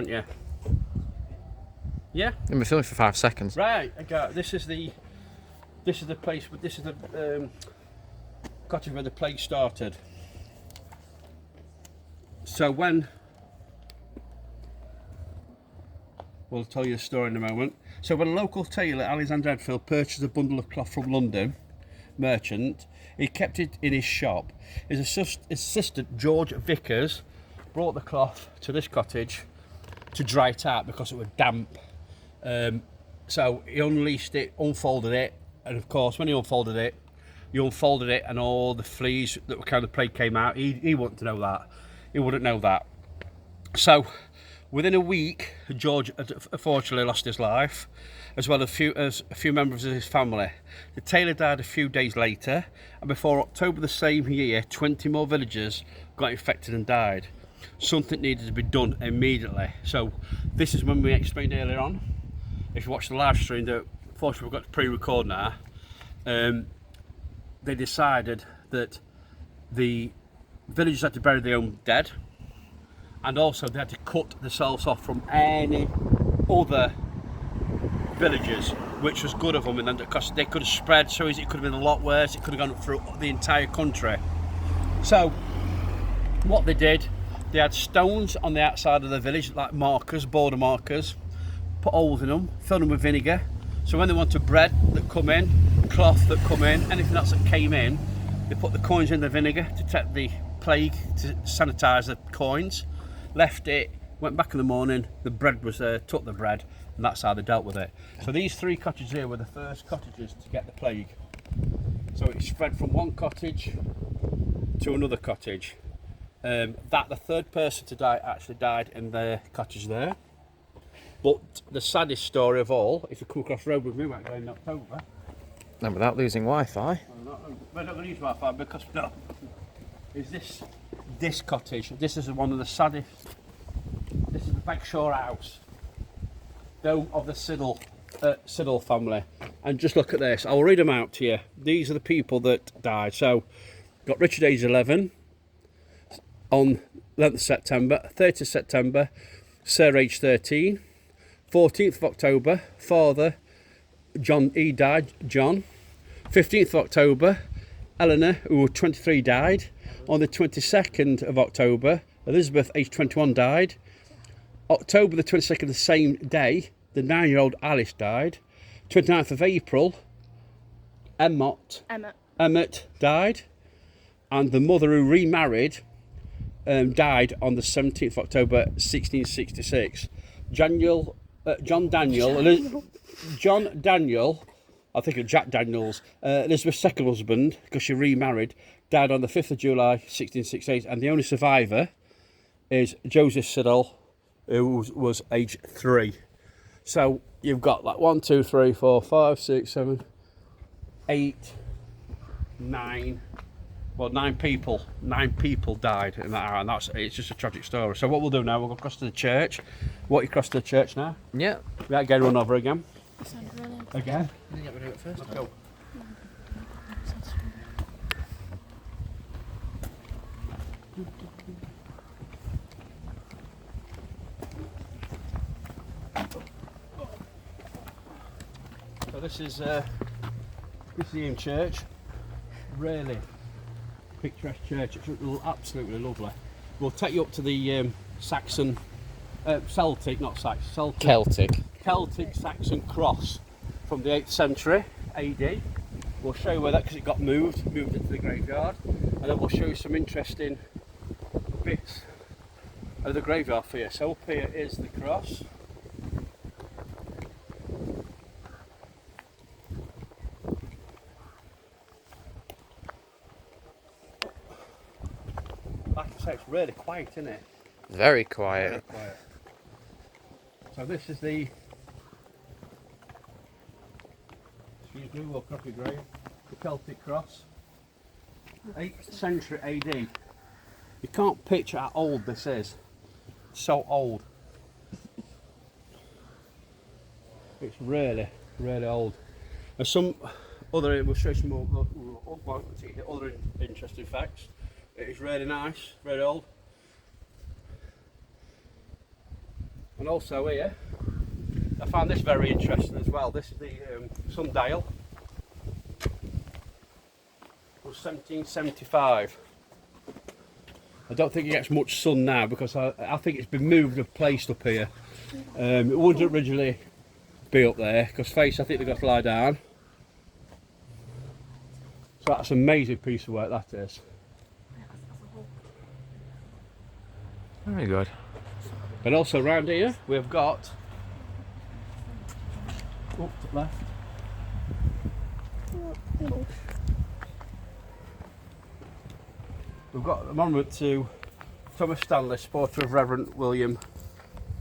haven't you? Yeah. And we're filming for 5 seconds. Right. Okay. This is the place. This is the cottage where the plague started. So when we'll tell you the story in a moment. So when a local tailor, Alexander Edfield, purchased a bundle of cloth from London merchant, he kept it in his shop. His assistant, George Vickers, brought the cloth to this cottage to dry it out because it was damp. So he unleashed it, unfolded it, and of course when he unfolded it and all the fleas that were kind of plague came out. He wouldn't know that. He wouldn't know that. So within a week, George unfortunately lost his life, as well as a few members of his family. The tailor died a few days later, and before October the same year, 20 more villagers got infected and died. Something needed to be done immediately. So this is when we explained earlier on. If you watch the live stream, that unfortunately we've got to pre-record now. They decided that the villagers had to bury their own dead, and also they had to cut themselves off from any other villagers, which was good of them, and then because they could have spread so easy, it could have been a lot worse. It could have gone through the entire country. So what they did, they had stones on the outside of the village, like markers, border markers, put holes in them, filled them with vinegar. So when they wanted bread that come in, cloth that come in, anything else that came in, they put the coins in the vinegar to take the plague, to sanitise the coins, left it, went back in the morning, the bread was there, took the bread, and that's how they dealt with it. So these 3 cottages here were the first cottages to get the plague. So it spread from one cottage to another cottage. The 3rd person to die actually died in the cottage there. But the saddest story of all, if you come across the road with me, we're going in October. And without losing Wi-Fi. We're not going to use Wi-Fi because no. Is this cottage? This is one of the saddest. This is the Bagshaw house, home of the Siddle family. And just look at this. I'll read them out to you. These are the people that died. So, got Richard, age 11, on 11th of September, 30th of September, Sir, age 13. 14th of October, father, John, he died, John. 15th of October, Eleanor, who was 23, died. On the 22nd of October, Elizabeth, age 21, died. October the 22nd, the same day, the 9-year-old Alice died. 29th of April, Emmett died. And the mother, who remarried, died on the 17th of October 1666. John Daniel, I think of Jack Daniels, Elizabeth's second husband, because she remarried, died on the 5th of July 1668, and the only survivor is Joseph Siddle, who was age 3. So you've got like 1, 2, 3, 4, 5, 6, 7, 8, 9. Well, 9 people died in that hour, and it's just a tragic story. So what we'll do now, we'll go across to the church. What, you cross to the church now? Yeah. We might get run over again. Brilliant. Again? You didn't get me to do it first. Let's go. So this is the Eyam church. Really picturesque church. It's absolutely lovely. We'll take you up to the Saxon, Celtic, not Saxon, Celtic Saxon cross from the 8th century AD. We'll show you where that, because it got moved into the graveyard, and then we'll show you some interesting bits of the graveyard for you. So up here is the cross. Like I say, it's really quiet, isn't it? Very quiet. Very quiet. So this is the, excuse me, we'll copy grave, the Celtic cross, 8th century AD. You can't picture how old this is. It's so old. It's really, really old. There's some other, we'll show you some more other interesting facts. It is really nice, very old. And also here, I found this very interesting as well. This is the sundial. It was 1775. I don't think it gets much sun now because I think it's been moved and placed up here. It wouldn't originally be up there because face, I think they've got to lie down. So that's an amazing piece of work, that is. Very good. And also around here we've got up left. We've got a monument to Thomas Stanley, supporter of Reverend William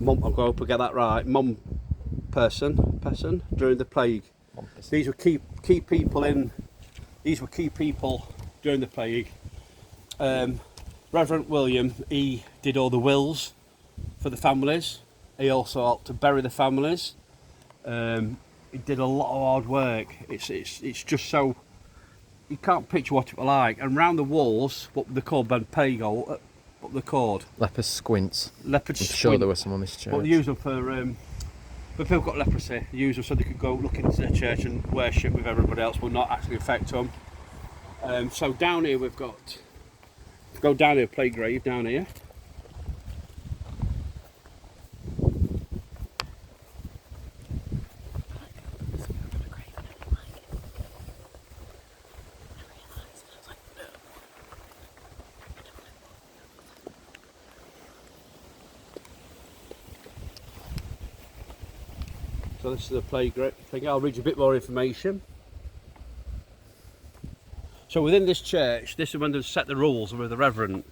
Mum. I'm going to get that right. Mum person during the plague. These were key people in. These were key people during the plague. Reverend William, he did all the wills for the families. He also helped to bury the families. He did a lot of hard work. It's just so you can't picture what it was like. And round the walls, what they're called Benpego, what they're called Leopard squints. leopard I'm squint. sure there were some on this church. But they use them for people who've got leprosy. They use them so they could go look into the church and worship with everybody else, but not actually affect them. So down here we've got. Go down here, play grave down here. So this is the play grave thing. I'll read you a bit more information. So within this church, this is when they set the rules with the reverend.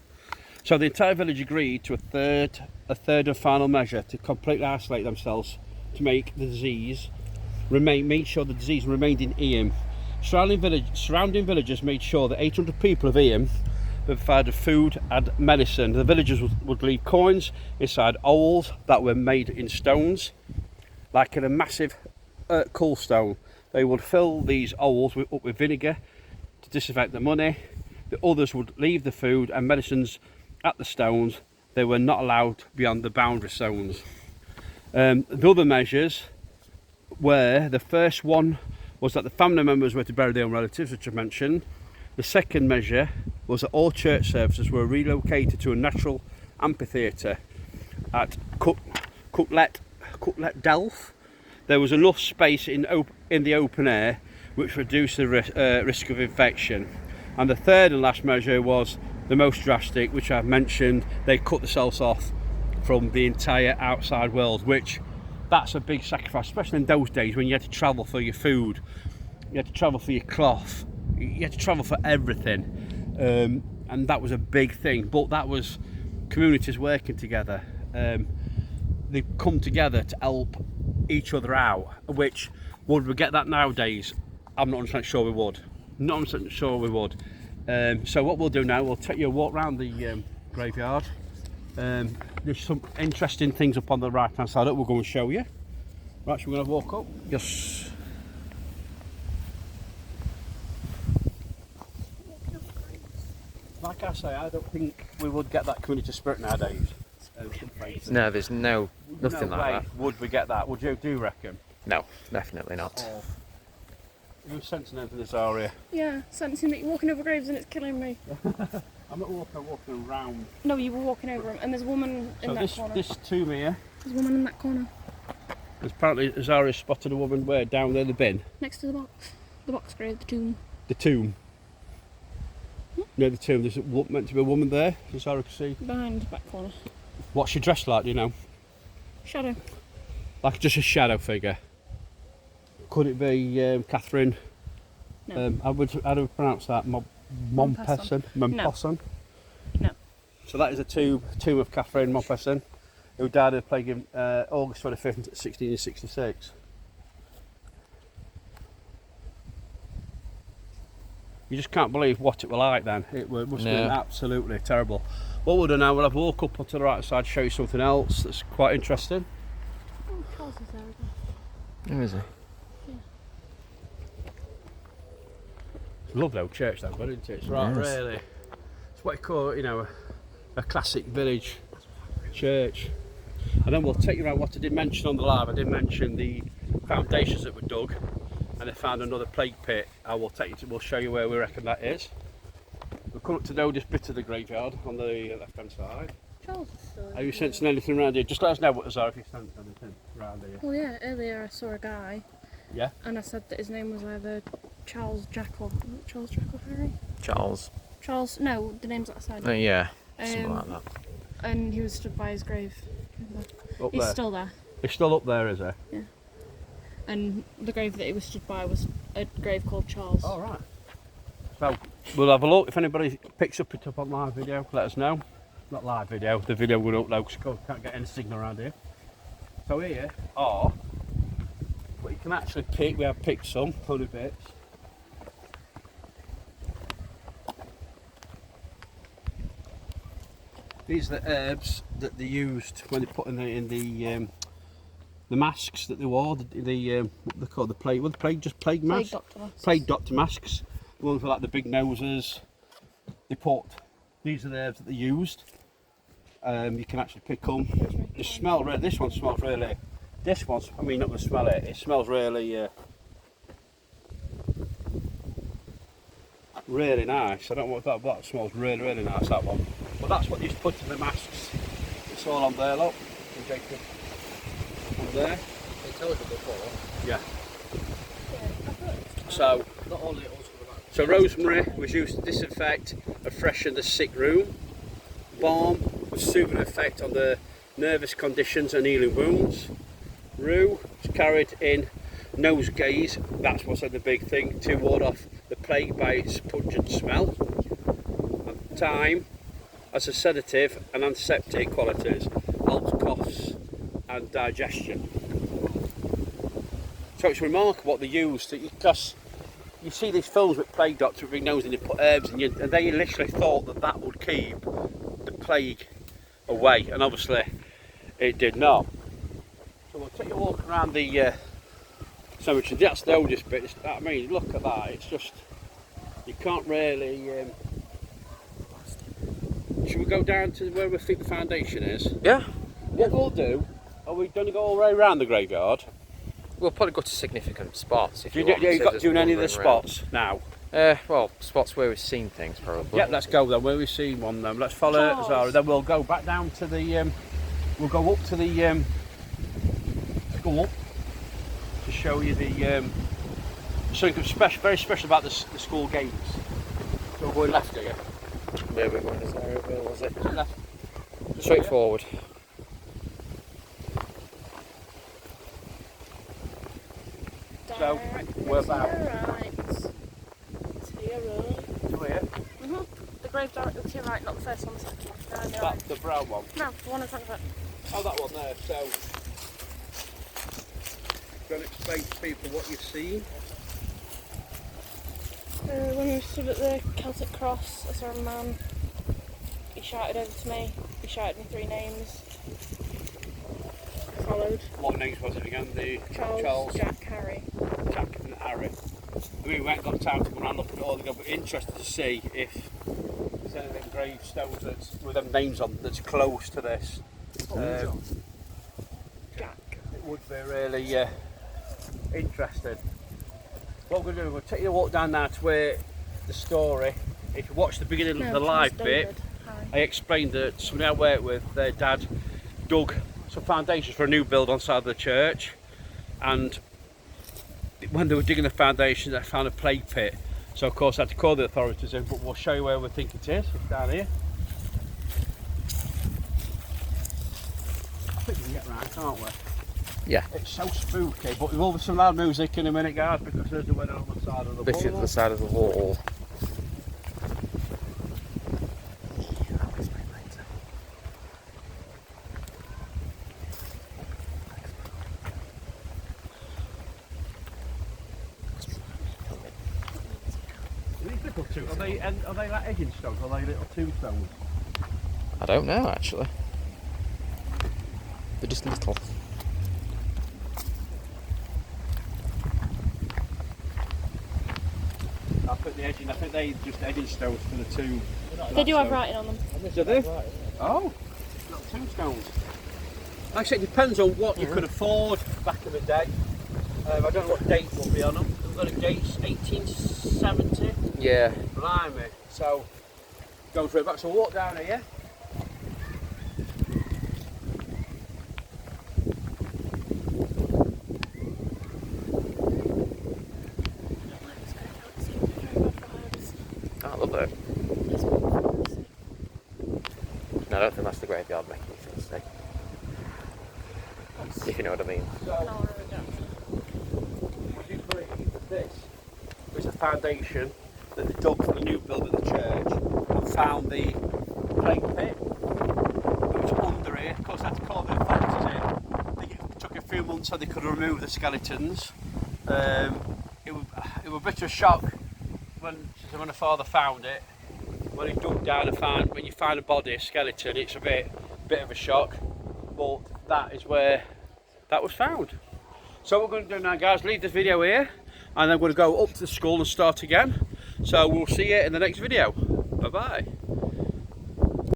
So the entire village agreed to a third and final measure to completely isolate themselves to make the disease make sure the disease remained in Eyam. Surrounding villagers made sure that 800 people of Eyam were provided food and medicine. The villagers would leave coins inside owls that were made in stones, like in a massive cool stone. They would fill these owls up with vinegar to disinfect the money. The others would leave the food and medicines at the stones. They were not allowed beyond the boundary stones. The other measures were, the first one was that the family members were to bury their own relatives, which I mentioned. The second measure was that all church services were relocated to a natural amphitheatre at Cutlet Delph. There was enough space in the open air which reduced the risk of infection. And the third and last measure was the most drastic, which I've mentioned. They cut themselves off from the entire outside world, which that's a big sacrifice, especially in those days when you had to travel for your food, you had to travel for your cloth, you had to travel for everything, and that was a big thing. But that was communities working together. They come together to help each other out, which would we get that nowadays? I'm not 100% sure we would. Not 100% sure we would. So what we'll do now, we'll take you a walk around the graveyard. There's some interesting things up on the right hand side that we're going to show you. Right, so we're going to walk up. Yes. Like I say, I don't think we would get that community spirit nowadays. No, there's nothing like that. Would we get that? Would you do reckon? No, definitely not. Are you sensing anything in this area? Yeah, sensing that you're walking over graves and it's killing me. I'm not walking around. No, you were walking over them, and there's a woman in that corner. This tomb here, There's a woman in that corner. there's apparently Azaria spotted a woman where down there, the bin. Next to the box. The box grave, the tomb. The tomb. Near the tomb, there's meant to be a woman there, Azaria could see. Behind the back corner. What's she dressed like, do you know? Shadow. Like just a shadow figure. Could it be Catherine? No. How do we pronounce that? Mompesson? Mompesson? No. So that is a tomb of Catherine Mompesson, who died of plague in August 25th, 1666. You just can't believe what it was like then. It must have been absolutely terrible. What we'll do now, we'll have a walk up to the right side, show you something else that's quite interesting. Oh, Charles is there again. Who is he? It's a lovely old church though, isn't it? It's right, Yes. really. It's what you call, a classic village church. And then we'll take you around what I did mention on the live. I did mention the foundations that were dug, and they found another plague pit. I will take you to, we'll show you where we reckon that is. We'll come up to the oldest bit of the graveyard on the left hand side. Charles is still Are you sensing anything around here? Just let us know what there's are if you sense anything around here. Well, yeah, earlier I saw a guy. Yeah? And I said that his name was either Charles Jack or Harry? Charles. Charles, no, the name's that I said. Yeah, something like that. And he was stood by his grave. Up He's there. still there. He's still up there, is he? Yeah. And the grave that he was stood by was a grave called Charles. All right. So we'll have a look. If anybody picks it up on live video, let us know. Not live video, the video will upload because we can't get any signal around here. So here are what you can actually pick. We have picked some honey bits. These are the herbs that they used when they put in the masks that they wore. What they call the plague. What the plague? Just plague masks. Plague doctor masks. The ones with like the big noses. They put. These are the herbs that they used. You can actually pick them. They smell really. This one smells really. This one's. I mean, not to smell it. It smells really. Really nice. I don't know what that smells really, really nice. That one. But that's what you put in the masks. It's all on there, look. On there. They told you before. Yeah. So, so rosemary was used to disinfect and freshen the sick room. Balm was soothing effect on the nervous conditions and healing wounds. Rue was carried in nosegays. That's what's the big thing to ward off the plague by its pungent smell. And thyme as a sedative and antiseptic qualities, helps coughs and digestion. So it's remarkable what they used, because you see these films with plague doctors with big nose and they put herbs in you, and they literally thought that that would keep the plague away, and obviously it did not. So we'll take a walk around the cemetery. That's the oldest bit. I mean, look at that. It's just, you can't really. Should we go down to where we think the foundation is? Yeah. What we'll do, are we going to go all the way around the graveyard? We'll probably go to significant spots if Do you you, want. you so got there's doing any of the wandering around. spots now? Well, spots where we've seen things probably. Yep, let's go then. Where we've seen one then. Let's follow Charles. Zara. Then we'll go back down to the. We'll go up to the school to show you the something special, very special about the school games. So we're going left here. Where we're going, is there a was it? Left. Straight forward. So we're about Right. To your right. to here. The grave directly to your right, not the first one, the second one. No, on your That's the brown one. No, the one in front of it. Oh, that one there. So, going to explain to people what you've seen. When we stood at the Celtic cross, I saw a man. He shouted over to me. He shouted me 3 names. I followed. What names was it again? The Charles, Jack, Harry. Jack and Harry. I mean, we ain't got time to go around and look at all the but interested to see if there's anything gravestones that's with them names on that's close to this. Jack. It would be really interesting. What we're going to do, we'll take you a walk down now to where the story, if you watch the beginning of the live bit, I explained that somebody I worked with, their dad dug some foundations for a new build on the side of the church, and when they were digging the foundations they found a plague pit, so of course I had to call the authorities in, but we'll show you where we think it is. It's down here. I think we can get round, can't we? Yeah. It's so spooky, but there will be some loud music in a minute, guys, because there's the window on the side of the This is wall. the side of the wall. These little are they like egging stones, or are they little tombstones? I don't know actually. They're just little. I put the edging, I think they just egging stones for the tomb. They do have writing on them. Do they? Oh, little tombstones. Like I say, it depends on what you could afford back in the day. I don't know what date will be on them. We've got a date 1870. Yeah. Blimey. So, going through it back. So walk down here. Oh, I love it. No, I don't think that's the graveyard making you feel sick. If you know what I mean. So, would you believe that this was a foundation that they dug for the new build of the church and found the plague pit, which was under here. Of course, that's called the foxes in. It took a few months so they could remove the skeletons. It was a bit of a shock when the father found it. When he dug down and found, when you find a body, a skeleton, it's a bit of a shock. But that is where that was found. So what we're going to do now, guys, leave this video here, and then we're going to go up to the school and start again. So we'll see you in the next video. Bye bye.